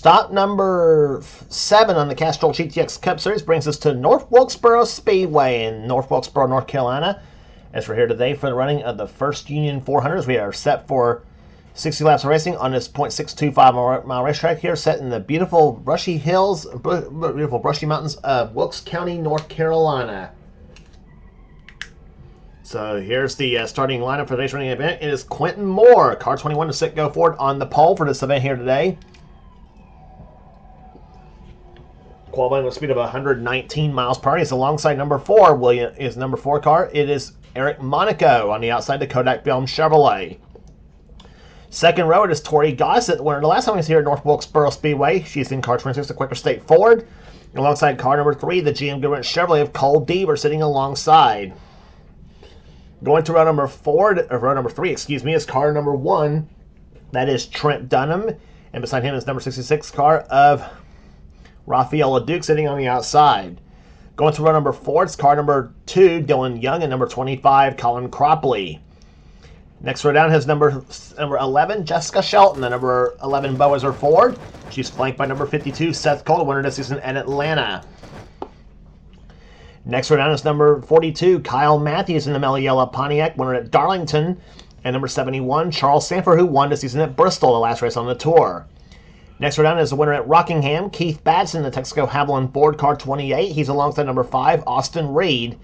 Stop number 7 on the Castrol GTX Cup Series brings us to North Wilkesboro Speedway in North Wilkesboro, North Carolina. As we're here today for the running of the First Union 400s, we are set for 60 laps of racing on this .625-mile racetrack here, set in the beautiful brushy hills, beautiful brushy mountains of Wilkes County, North Carolina. So here's the starting lineup for today's running event. It is Quentin Moore, car 21 to sit go forward on the pole for this event here today. Qualifying with a speed of 119 miles per hour. He's alongside number 4. Is number 4 car. It is Eric Monaco on the outside, the Kodak Film Chevrolet. Second row, it is Tori Gossett, the winner the last time he was here at North Wilkesboro Speedway. She's in car 26, the Quicker State Ford. Alongside car number 3, the GM Goodwrench Chevrolet of Cole Deaver sitting alongside. Going to row number 3, is car number 1. That is Trent Dunham. And beside him is number 66 car of Rafael LeDuc sitting on the outside. Going to row number 4, it's car number 2, Dylan Young, and number 25, Colin Cropley. Next row down has number 11, Jessica Shelton, the number 11 Boazer Ford. She's flanked by number 52, Seth Cole, the winner this season at Atlanta. Next row down is number 42, Kyle Matthews in the Mellow Yellow Pontiac, winner at Darlington. And number 71, Charles Sanford, who won this season at Bristol, the last race on the tour. Next row down is the winner at Rockingham, Keith Batson, the Texaco Haviland Ford car 28. He's alongside number 5, Austin Reed.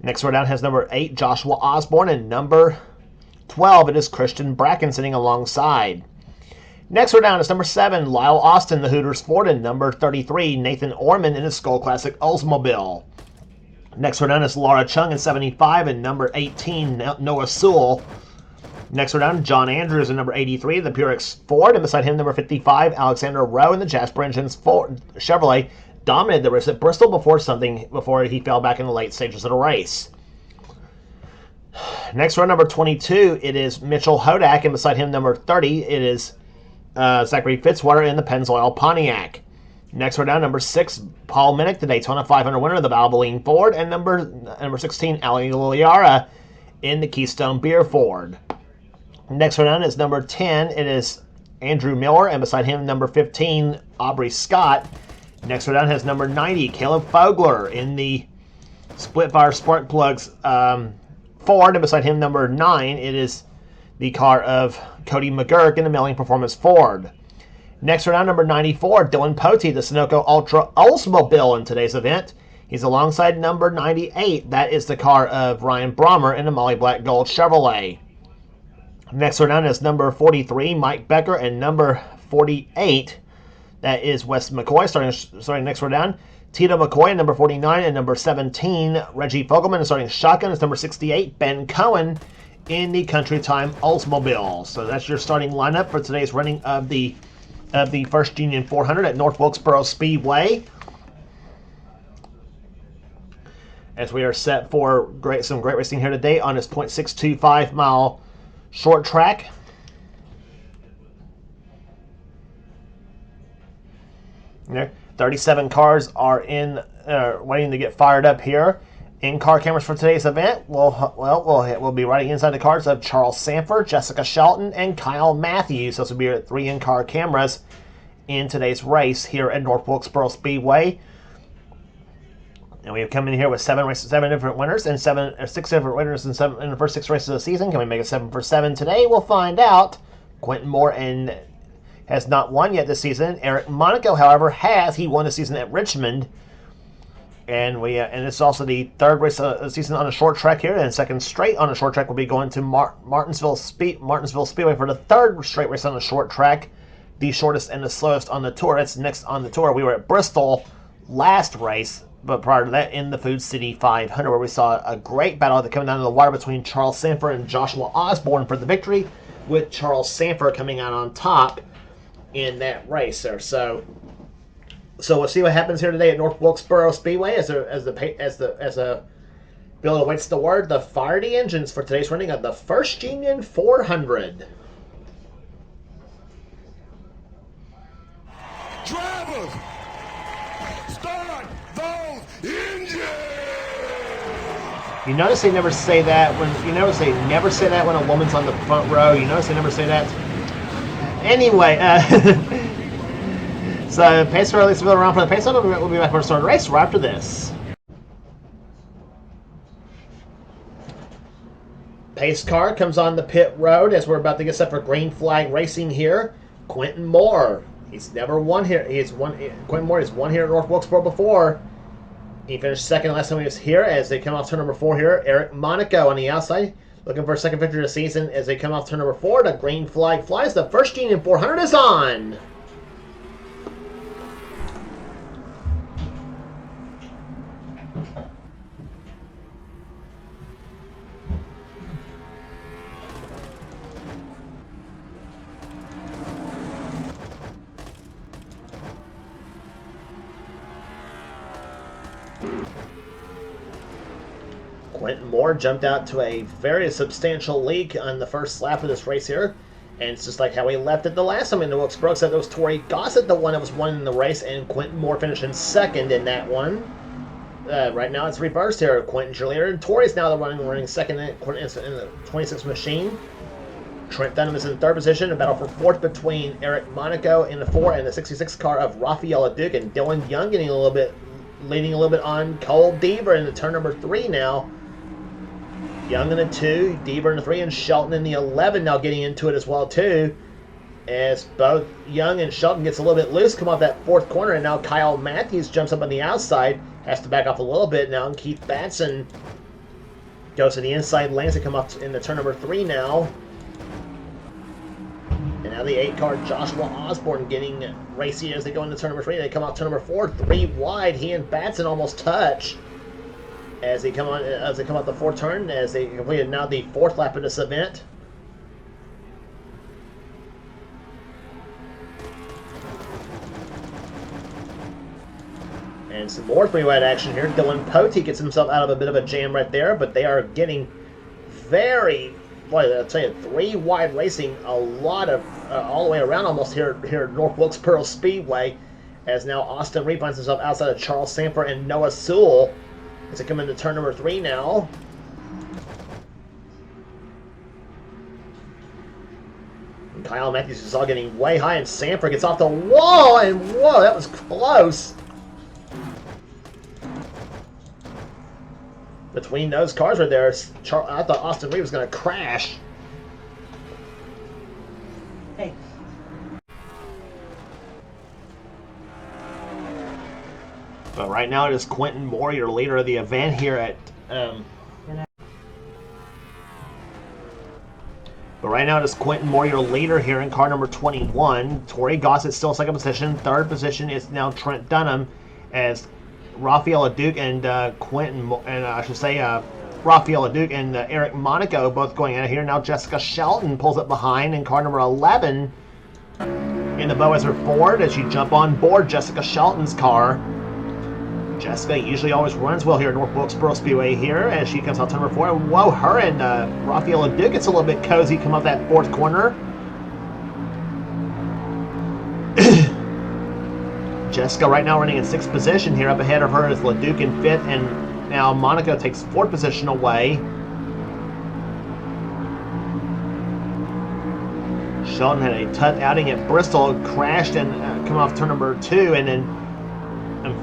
Next row down has number 8, Joshua Osborne, and number 12, it is Christian Bracken sitting alongside. Next row down is number 7, Lyle Austin, the Hooters Ford, and number 33, Nathan Orman in his Skull Classic Oldsmobile. Next row down is Laura Chung in 75, and number 18, Noah Sewell. Next row down, John Andrews in number 83, the Purex Ford, and beside him, number 55, Alexander Rowe in the Jasper Engines Ford Chevrolet, dominated the race at Bristol before he fell back in the late stages of the race. Next row, number 22, it is Mitchell Hodak, and beside him, number 30, it is Zachary Fitzwater in the Pennzoil Pontiac. Next row down, number 6, Paul Minnick, the Daytona 500 winner of the Valvoline Ford, and number 16, Ali Liliara in the Keystone Beer Ford. Next row down is number 10. It is Andrew Miller, and beside him, number 15, Aubrey Scott. Next row down has number 90, Caleb Fogler in the Splitfire Spark Plugs Ford, and beside him, number 9, it is the car of Cody McGurk in the Milling Performance Ford. Next row down, number 94, Dylan Potey, the Sunoco Ultra Oldsmobile in today's event. He's alongside number 98. That is the car of Ryan Brommer in the Molly Black Gold Chevrolet. Next row down is number 43, Mike Becker, and number 48, that is Wes McCoy, starting next row down. Tito McCoy, number 49, and number 17, Reggie Fogelman, starting shotgun, is number 68, Ben Cohen in the Country Time Oldsmobile. So that's your starting lineup for today's running of the First Union 400 at North Wilkesboro Speedway. As we are set for some great racing here today on this .625-mile short track. There, 37 cars are waiting to get fired up here. In-car cameras for today's event. We'll be riding inside the cars of Charles Sanford, Jessica Shelton, and Kyle Matthews. Those will be 3 in-car cameras in today's race here at North Wilkesboro Speedway. And we have come in here with 7 different winners and 6 different winners in the first 6 races of the season. Can we make it 7 for 7 today? We'll find out. Quentin Moore has not won yet this season. Eric Monaco, however, has. He won the season at Richmond. And it's also the 3rd race of the season on a short track here. And 2nd straight on a short track will be going to Martinsville Speedway for the 3rd straight race on a short track. The shortest and the slowest on the tour. That's next on the tour. We were at Bristol last race, but prior to that in the Food City 500, where we saw a great battle coming down to the wire between Charles Sanford and Joshua Osborne for the victory, with Charles Sanford coming out on top in that race there. So we'll see what happens here today at North Wilkesboro Speedway as the Bill awaits the word to fire the engines for today's running of the First Union 400. Drivers, start those engines! You notice they never say that when a woman's on the front row. You notice they never say that. Anyway, So, pace car, at least around for the pace car. We'll be back for a start race right after this. Pace car comes on the pit road as we're about to get set for green flag racing here. Quentin Moore. He's never won here. Quentin Moore has won here at North Wilkesboro before. He finished second last time he was here as they come off turn number 4 here. Eric Monaco on the outside, looking for a second victory of the season as they come off turn number 4. The green flag flies. The first Gene in 400 is on. Quentin Moore jumped out to a very substantial lead on the first lap of this race here. And it's just like how he left it the last time in the Wilkesboro. Said it was Torrey Gossett, the one that was won in the race, and Quentin Moore finished in second in that one. Right now it's reversed here. Quentin's your leader, and Torrey's now the running second in the 26 machine. Trent Dunham is in third position. A battle for fourth between Eric Monaco in the 4 and the 66 car of Rafael Duke, and Dylan Young leading a little bit on Cole Deaver in the turn number 3 now. Young in the 2, Deaver in the 3, and Shelton in the 11 now getting into it as well too. As both Young and Shelton gets a little bit loose, come off that 4th corner, and now Kyle Matthews jumps up on the outside, has to back off a little bit now, and Keith Batson goes to the inside lanes to come up in the turn number 3 now. And now the 8 car Joshua Osborne getting racy as they go into turn number 3. They come out turn number 4, 3 wide. He and Batson almost touch as they come out the 4th turn, as they completed now the 4th lap of this event. And some more 3-wide action here. Dylan Pote gets himself out of a bit of a jam right there, but they are getting very, boy, I'll tell you, 3-wide racing a lot of, all the way around almost here at North Wilkesboro Speedway, as now Austin Reed finds himself outside of Charles Sanford and Noah Sewell as they come into turn number 3 now. And Kyle Matthews is all getting way high, and Sanford gets off the wall, and whoa, that was close. Between those cars right there, I thought Austin Reed was going to crash. Hey. But right now it is Quentin Moore, your leader of the event here at. But right now it is Quentin Moore, your leader here in car number 21. Torrey Gossett still second position. Third position is now Trent Dunham, as Rafael Duke and Rafael Duke and Eric Monaco both going out here. Now Jessica Shelton pulls up behind in car number 11 in the Boazer Ford as you jump on board Jessica Shelton's car. Jessica usually always runs well here at North Wilkesboro Speedway here as she comes out turn number 4. Whoa, her and Rafael Duke gets a little bit cozy, come up that 4th corner. Jessica right now running in 6th position here. Up ahead of her is LeDuc in 5th, and now Monaco takes 4th position away. Shelton had a tough outing at Bristol, crashed and come off turn number 2, and then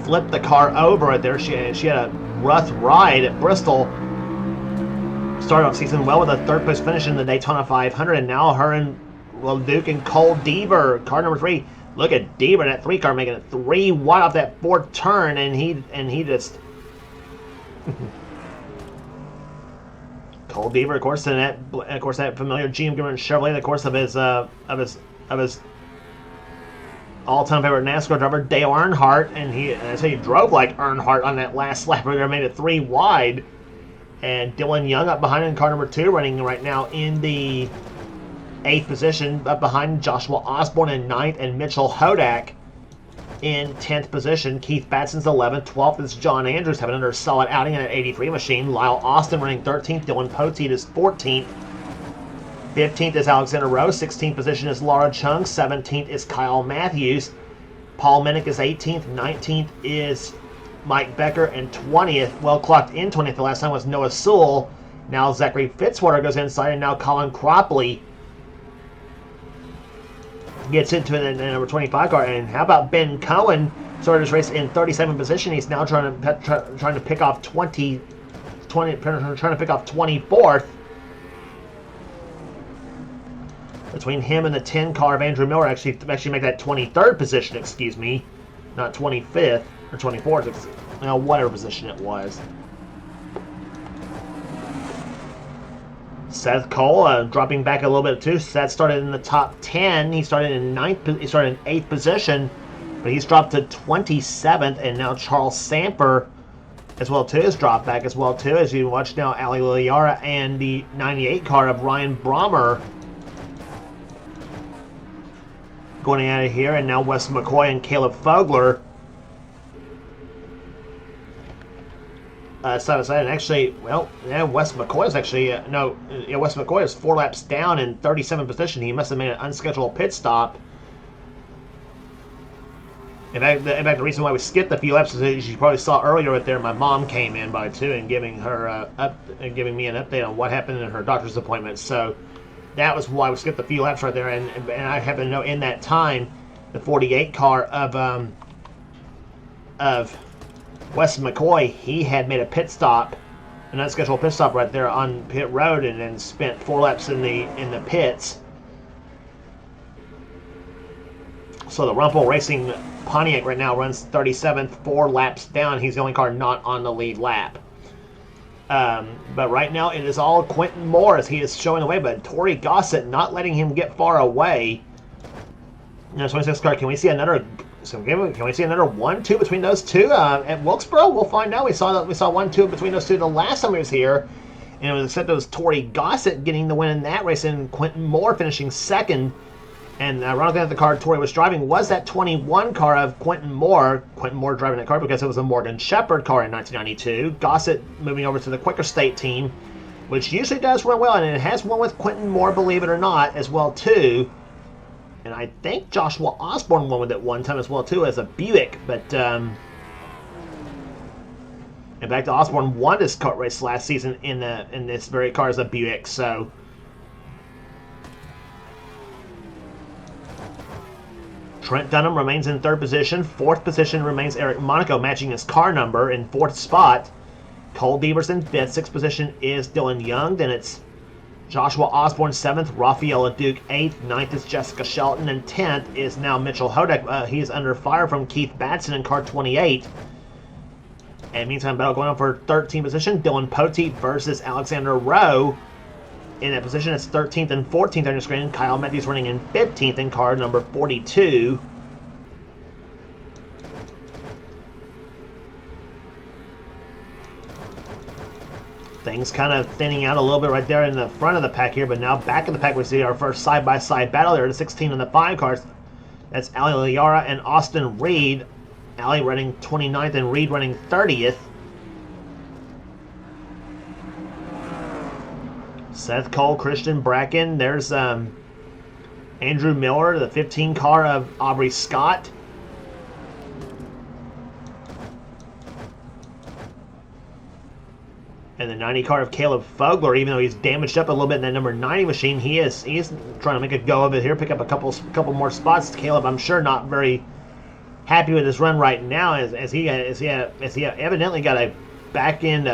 flipped the car over right there. She had a rough ride at Bristol. Started off season well with a 3rd place finish in the Daytona 500, and now her and LeDuc and Cole Deaver, car number 3. Look at Deaver, that 3 car making it 3 wide off that 4th turn, and he just Cole Deaver, of course, and that familiar GM Gimmer Chevrolet, of course, of his all-time favorite NASCAR driver Dale Earnhardt, and I say he drove like Earnhardt on that last lap where they made it 3 wide. And Dylan Young up behind in car number 2, running right now in the 8th position, up behind Joshua Osborne in 9th, and Mitchell Hodak in 10th position. Keith Batson's 11th. 12th is John Andrews, having another solid outing in an 83 machine. Lyle Austin running 13th. Dylan Poteet is 14th. 15th is Alexander Rose. 16th position is Laura Chung. 17th is Kyle Matthews. Paul Minnick is 18th. 19th is Mike Becker. And 20th, well clocked in 20th the last time, was Noah Sewell. Now Zachary Fitzwater goes inside, and now Colin Cropley gets into the number 25 car. And how about Ben Cohen? Started his race in 37th position. He's now trying to pick off 24th. Between him and the 10 car of Andrew Miller, actually make that 23rd position. Excuse me, not 25th or 24th. Whatever position it was. Seth Cole dropping back a little bit too. Seth started in the top 10. He started in 8th position, but he's dropped to 27th. And now Charles Samper as well too has dropped back as well too. As you watch now, Ali Liliara and the 98 car of Ryan Brommer going out of here, and now Wes McCoy and Caleb Fogler side by side. And actually, Wes McCoy is actually Wes McCoy is 4 laps down in 37th position. He must have made an unscheduled pit stop. In fact, the reason why we skipped a few laps is, as you probably saw earlier right there, my mom came in by 2 and giving me an update on what happened in her doctor's appointment. So that was why we skipped a few laps right there. And I happen to know in that time, the 48 car of Wes McCoy, he had made a pit stop, an unscheduled pit stop right there on pit road, and then spent 4 laps in the pits. So the Rumpel Racing Pontiac right now runs 37th, 4 laps down. He's the only car not on the lead lap. But right now it is all Quentin Moore as he is showing the way, but Tori Gossett not letting him get far away. 26 car, can we see another 1-2 between those two? At Wilkesboro, we'll find out. We saw 1-2 between those two the last time he was here. And it was except it was Tori Gossett getting the win in that race and Quentin Moore finishing second. And ironically, the car Tori was driving was that 21 car of Quentin Moore. Quentin Moore driving that car because it was a Morgan Shepherd car in 1992. Gossett moving over to the Quicker State team, which usually does run well, and it has won with Quentin Moore, believe it or not, as well too. And I think Joshua Osborne won with it one time as well too as a Buick. But in fact, Osborne won this kart race last season in this very car as a Buick. So. Trent Dunham remains in 3rd position. 4th position remains Eric Monaco, matching his car number in 4th spot. Cole Devers in 5th. 6th position is Dylan Young. Then it's Joshua Osborne 7th. Rafaela Duke 8th. 9th is Jessica Shelton. And 10th is now Mitchell Hodek. He is under fire from Keith Batson in car 28. And meantime, battle going on for 13th position. Dylan Poteet versus Alexander Rowe. In that position, it's 13th and 14th on your screen. Kyle Matthews running in 15th in car number 42. Things kind of thinning out a little bit right there in the front of the pack here, but now back in the pack we see our first side-by-side battle there. The 16 and the 5 cars. That's Ali Liara and Austin Reed. Ali running 29th and Reed running 30th. Seth Cole, Christian Bracken. There's Andrew Miller, the 15 car of Aubrey Scott. And the 90 car of Caleb Fogler, even though he's damaged up a little bit in that number 90 machine, he's trying to make a go of it here, pick up a couple more spots. Caleb, I'm sure, not very happy with his run right now, as he evidently got a back end.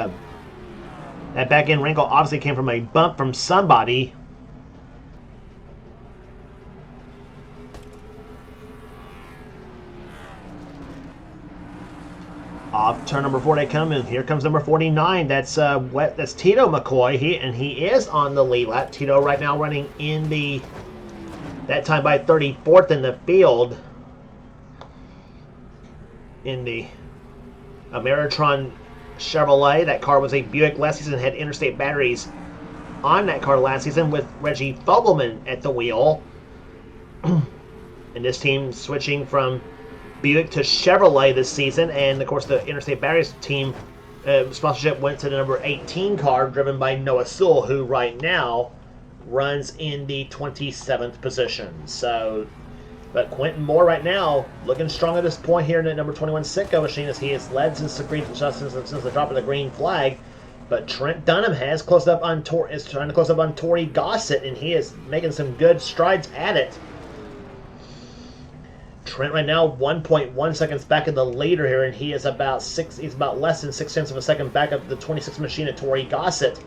That back end wrinkle obviously came from a bump from somebody. Off turn number 4 they come, and here comes number 49. That's Tito McCoy. He is on the lead lap. Tito right now running in that time by 34th in the field in the Ameritron Chevrolet. That car was a Buick last season, had interstate batteries on that car last season with Reggie Fogelman at the wheel. And this team switching from Buick to Chevrolet this season, and of course the interstate batteries team sponsorship went to the number 18 car driven by Noah Sewell, who right now runs in the 27th position. So, but Quentin Moore right now looking strong at this point here in the number 21 Sitco machine, as he has led since the drop of the green flag. But Trent Dunham has closed up on is trying to close up on Tori Gossett, and he is making some good strides at it. Trent right now 1.1 seconds back in the leader here, and he is about he's about less than 6/10 of a second back of the 26 machine at Tori Gossett.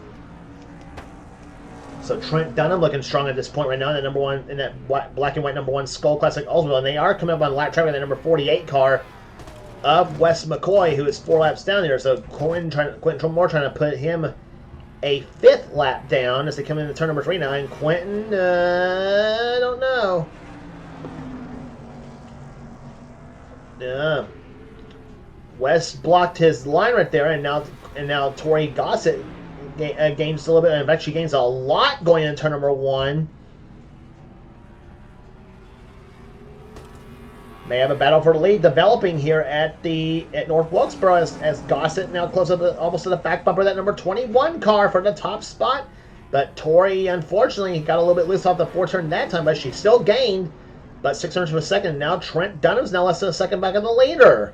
So Trent Dunham looking strong at this point right now in the number one, in that black and white number one Skull Classic Oldsmobile, and they are coming up on lap track with the number 48 car of Wes McCoy, who is 4 laps down here. So Quentin Moore trying to put him a 5th lap down as they come into turn number 3 now. And Quentin, I don't know. Wes blocked his line right there, and now Tori Gossett gains a little bit, and actually gains a lot going into turn number 1. They have a battle for the lead developing here at North Wilkesboro as Gossett now close up almost to the back bumper of that number 21 car for the top spot. But Tori, unfortunately, got a little bit loose off the 4-turn that time, but she still gained about 600 of a second. Now Trent Dunham's now less than a second back of the leader.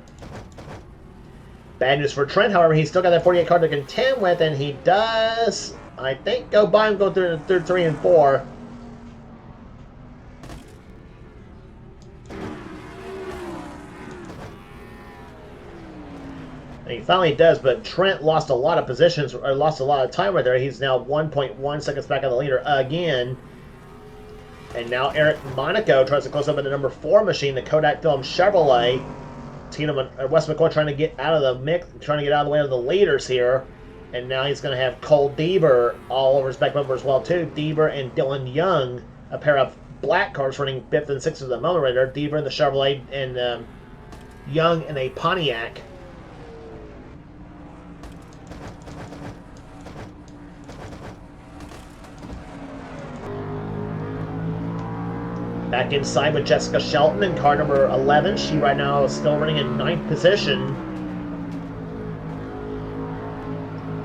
Bad news for Trent, however, he's still got that 48 car to contend with, and he does, I think, go by and go through 3 and 4. And he finally does, but Trent lost a lot of positions, or lost a lot of time right there. He's now 1.1 seconds back of the leader again. And now Eric Monaco tries to close up in the number 4 machine, the Kodak Film Chevrolet. Wes McCoy trying to get out of the mix, trying to get out of the way of the leaders here. And now he's going to have Cole Deaver all over his back bumper as well, too. Deaver and Dylan Young, a pair of black cars running 5th and 6th at the moment right there. Deaver in the Chevrolet and Young in a Pontiac. Back inside with Jessica Shelton in car number 11. She right now is still running in 9th position.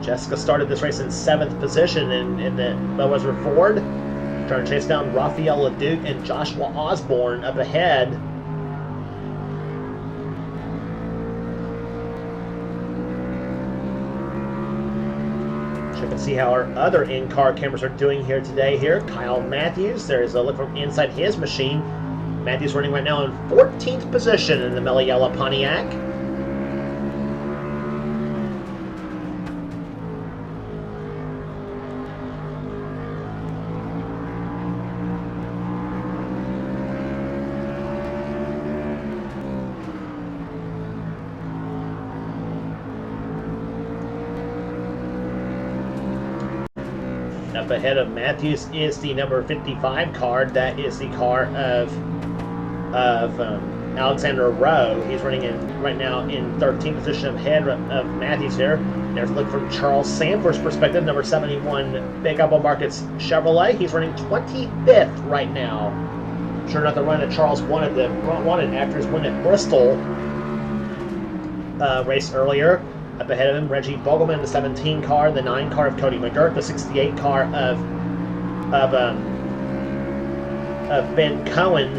Jessica started this race in 7th position in the Bellwether Ford. Trying to chase down Raphael LeDuc and Joshua Osborne up ahead. Check and see how our other in-car cameras are doing here today. Kyle Matthews, there's a look from inside his machine. Matthews running right now in 14th position in the Mellow Yellow Pontiac. Up ahead of Matthews is the number 55 car. That is the car of Alexander Rowe. He's running in right now in 13th position ahead of Matthews here. There's a look from Charles Sanford's perspective, number 71 Big Apple Markets Chevrolet. He's running 25th right now. Sure enough, the run that Charles wanted after his win at Bristol race earlier. Up ahead of him, Reggie Vogelman, the 17 car, the 9 car of Cody McGirt, the 68 car of Ben Cohen,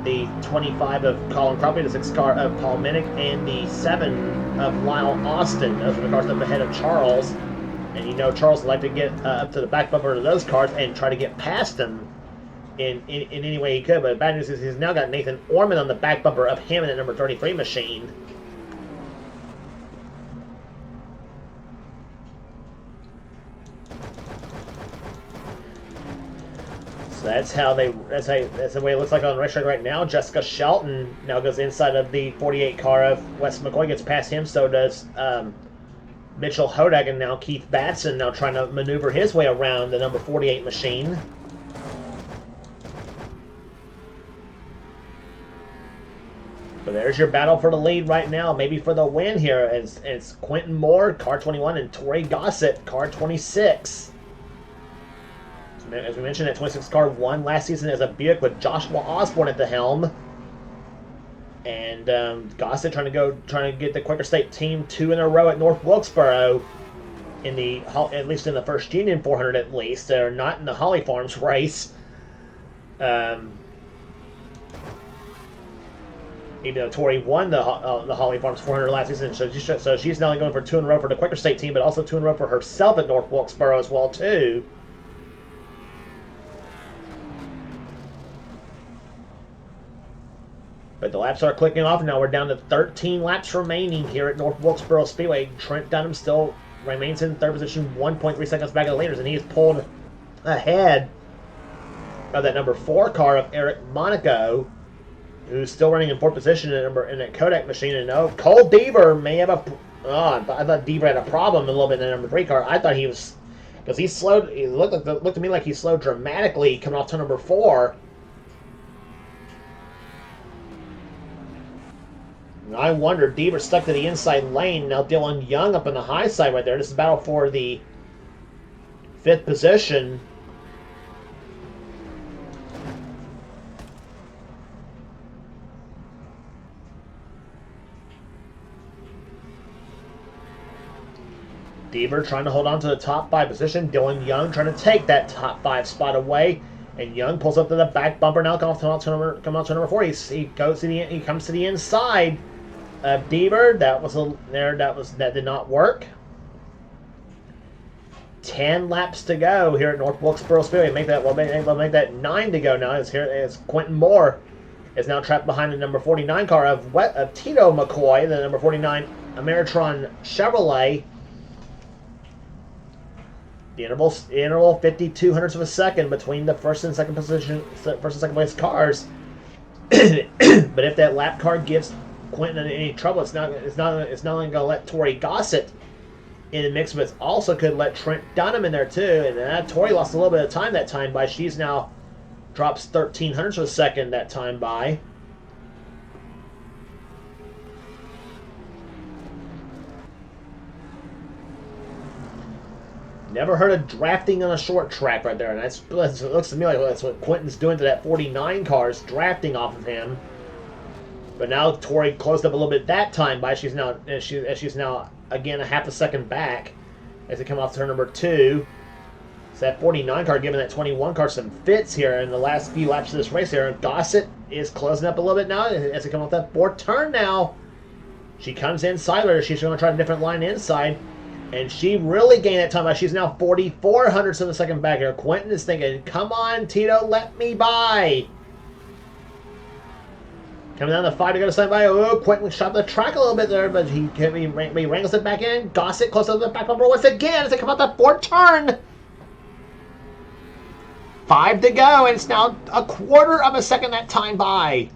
the 25 of Colin Cropper, the 6 car of Paul Minnick, and the 7 of Lyle Austin. Those are the cars up ahead of Charles. And you know Charles would like to get up to the back bumper of those cars and try to get past them in any way he could. But the bad news is he's now got Nathan Orman on the back bumper of him in the number 33 machine. So that's the way it looks like on the racetrack right now. Jessica Shelton now goes inside of the 48 car of Wes McCoy, gets past him. So does Mitchell Hodag, and now Keith Batson now trying to maneuver his way around the number 48 machine. So there's your battle for the lead right now, maybe for the win here. It's Quentin Moore, car 21, and Tori Gossett, car 26. As we mentioned, that 26 car won last season as a Buick with Joshua Osborne at the helm. And Gossett trying to get the Quaker State team 2 in a row at North Wilkesboro, at least in the first Union 400 at least. They're not in the Holly Farms race. Even though Tori won the Holly Farms 400 last season, so she's not only going for 2 in a row for the Quaker State team, but also 2 in a row for herself at North Wilkesboro as well too. But the laps are clicking off. Now we're down to 13 laps remaining here at North Wilkesboro Speedway. Trent Dunham still remains in third position, 1.3 seconds back of the leaders, and he is pulled ahead of that number 4 car of Eric Monaco, who's still running in fourth position in that Kodak machine. And Cole Deaver may have a... I thought Deaver had a problem a little bit in the number 3 car. I thought he was... Because he slowed... It looked to me like he slowed dramatically coming off to number 4. I wonder, Deaver stuck to the inside lane. Now Dylan Young up on the high side right there. This is a battle for the 5th position. Deaver trying to hold on to the top 5 position. Dylan Young trying to take that top 5 spot away. And Young pulls up to the back bumper now. Come out to number 4. He comes to the inside of Deaver. That did not work. 10 laps to go here at North Wilkesboro Speedway. Make that 9 to go now. As Quentin Moore is now trapped behind the number 49 car of Tito McCoy, the number 49 Ameritron Chevrolet. The interval 52 hundredths of a second between the first and second place cars. But if that lap car gives Quentin any trouble, it's not only going to let Tori Gossett in the mix, but it also could let Trent Dunham in there too. And Tori lost a little bit of time that time by. She's now drops 13 hundredths of a second that time by. Never heard of drafting on a short track right there, and it looks to me like that's what Quentin's doing to that 49 car, is drafting off of him. But now Tori closed up a little bit that time by. She's now again a half a second back as they come off turn number 2. So that 49 car giving that 21 car some fits here in the last few laps of this race here. And Gossett is closing up a little bit now as they come off that 4th turn now. She comes inside her. She's going to try a different line inside. And she really gained that time. She's now 44 hundredths of a second back here. Quentin is thinking, come on, Tito, let me by. Coming down to 5 to go to stand by. Oh, Quentin shot the track a little bit there, but he wrangles it back in. Gossett close to the back bumper once again as they come out that 4th turn. 5 to go, and it's now a quarter of a second that time by.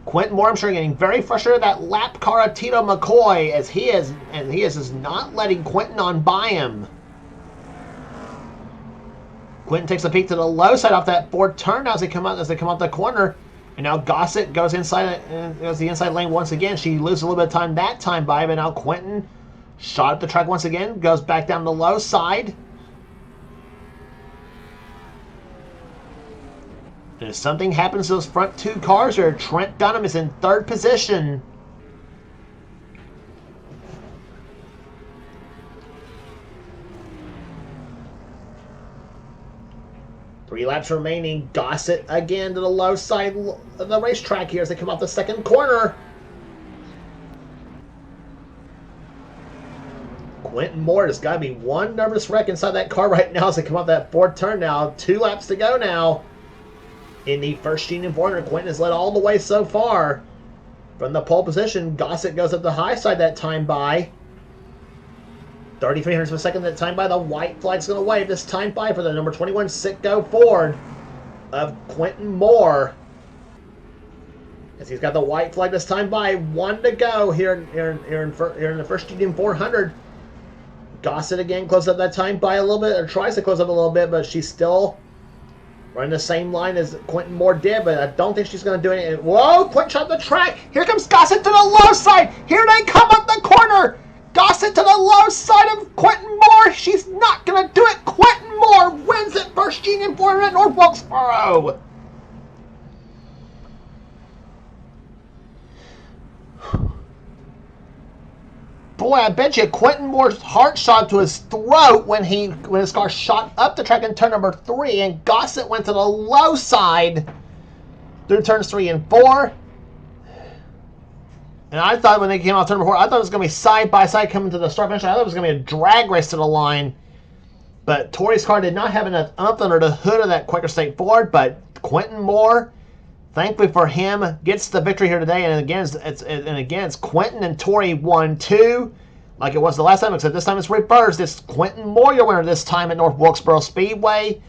Quentin Moore, I'm sure, getting very frustrated with that lap car of Tito McCoy as he is not letting Quentin on by him. Quentin takes a peek to the low side off that 4th turn now as they come out the corner, and now Gossett goes the inside lane once again. She loses a little bit of time that time by, but now Quentin shot up the track once again, goes back down the low side. And if something happens to those front 2 cars here, Trent Dunham is in 3rd position. Three laps remaining. Gossett again to the low side of the racetrack here as they come off the 2nd corner. Quentin Moore has got to be one nervous wreck inside that car right now as they come off that 4th turn now. 2 laps to go now. In the first Union 400, Quentin has led all the way so far. From the pole position, Gossett goes up the high side that time by. 33 hundredths of a second that time by. The white flag's going to wave this time by for the number 21 Sitco Ford of Quentin Moore. As he's got the white flag this time by. 1 to go here in the first Union 400. Gossett again closes up that time by a little bit, or tries to close up a little bit, but she's still running the same line as Quentin Moore did, but I don't think she's going to do anything. Whoa, Quentin shot the track. Here comes Gossett to the low side. Here they come up the corner. Gossett to the low side of Quentin Moore. She's not going to do it. Quentin Moore wins it. First Union 400 at North Wilkesboro. Boy, I bet you Quentin Moore's heart shot to his throat when his car shot up the track in turn number 3, and Gossett went to the low side through turns 3 and 4. And I thought when they came out turn number 4, I thought it was going to be side by side coming to the start finish. I thought it was going to be a drag race to the line. But Tori's car did not have enough umph under the hood of that Quaker State Ford, but Quentin Moore Thankfully for him, gets the victory here today, and again, it's Quentin and Tori 1-2, like it was the last time, except this time it's reversed. It's Quentin Moore your winner this time at North Wilkesboro Speedway,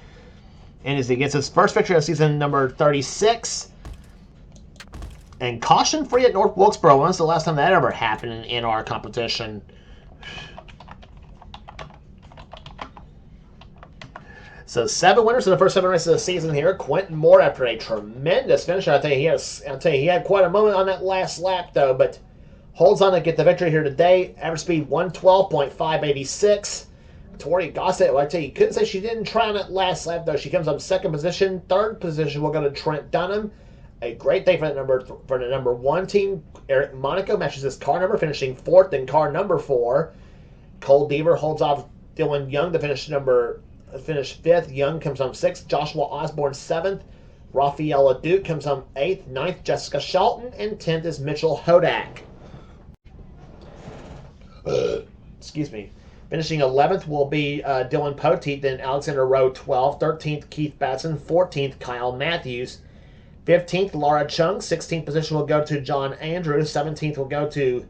and as he gets his first victory of season number 36. And caution-free at North Wilkesboro. When was the last time that ever happened in our competition? So 7 winners in the first 7 races of the season here. Quentin Moore, after a tremendous finish, I'll tell you, he had quite a moment on that last lap though, but holds on to get the victory here today. Average speed 112.586. Tori Gossett, well, I tell you, couldn't say she didn't try on that last lap though. She comes up second position. Third position will go to Trent Dunham. A great day for the number 1 team. Eric Monaco matches his car number, finishing 4th in car number 4. Cole Deaver holds off Dylan Young to finish 5th. Young comes on 6th. Joshua Osborne 7th. Rafaela Duke comes on 8th. 9th, Jessica Shelton. And 10th is Mitchell Hodak. Excuse me. Finishing 11th will be Dylan Poteet, then Alexander Rowe 12th. 13th, Keith Batson. 14th, Kyle Matthews. 15th, Laura Chung. 16th position will go to John Andrews. 17th will go to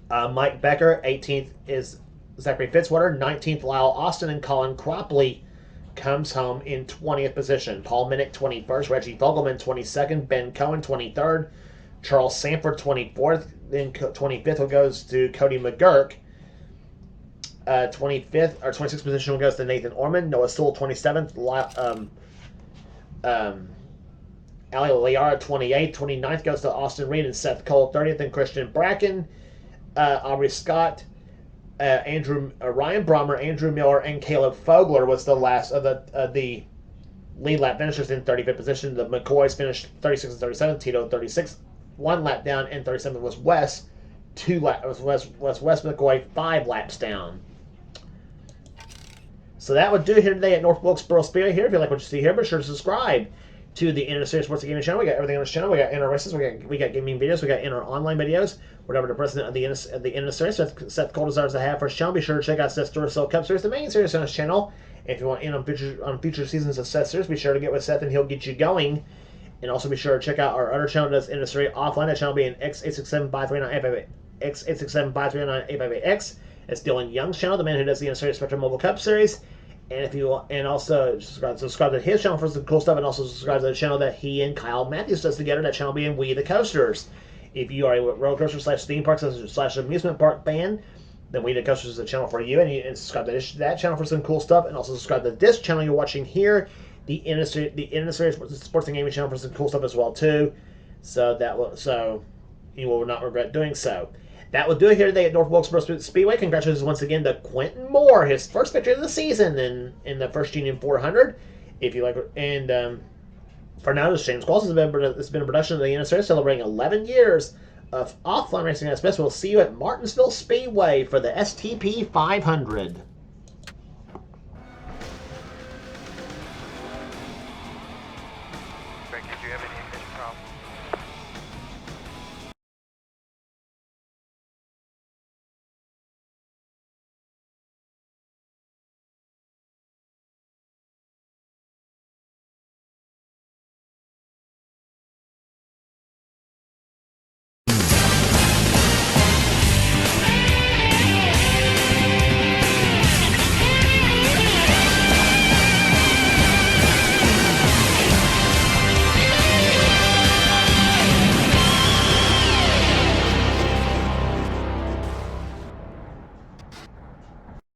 Mike Becker. 18th is Zachary Fitzwater. 19th, Lyle Austin. And Colin Cropley comes home in 20th position. Paul Minnick, 21st. Reggie Fogelman, 22nd. Ben Cohen, 23rd. Charles Sanford, 24th. Then 25th will goes to Cody McGurk. 25th or 26th position will goes to Nathan Orman. Noah Sewell, 27th. Ali Liara, 28th. 29th goes to Austin Reed and Seth Cole, 30th. And Christian Bracken. Aubrey Scott. Ryan Brommer, Andrew Miller, and Caleb Fogler was the last of the lead lap finishers in 35th position. The McCoys finished 36 and 37. Tito 36, 1 lap down, and 37th was Wes. Wes McCoy 5 laps down. So that would do it here today at North Wilkesboro Speedway. Here, if you like what you see here, be sure to subscribe to the NNSCRA Sports Gaming channel. We got everything on this channel. We got inner races. We got gaming videos. We got inner online videos. Whatever the president of the NNSCRA, Seth Cole, desires to have for his channel, be sure to check out Seth's Duracell Cup Series, the main series on his channel. If you want in on future seasons of Seth Series, be sure to get with Seth and he'll get you going. And also be sure to check out our other channel that's NNSCRA offline. That channel being X86753985X. It's Dylan Young's channel, the man who does the NNSCRA Spectrum Mobile Cup Series. And if you and also subscribe to his channel for some cool stuff, and also subscribe to the channel that he and Kyle Matthews does together. That channel being We the Coasters. If you are a roller coaster / theme park / amusement park fan, then We the Coasters is the channel for you. And subscribe to that channel for some cool stuff, and also subscribe to this channel you're watching here, the NNSCRA Sports and Gaming channel, for some cool stuff as well too. So you will not regret doing so. That will do it here today at North Wilkesboro Speedway. Congratulations once again to Quentin Moore, his first victory of the season in the First Union 400. If you like, and for now, this is James Qualls. It's been a production of the NNSCRA celebrating 11 years of offline racing at its best. We'll see you at Martinsville Speedway for the STP 500.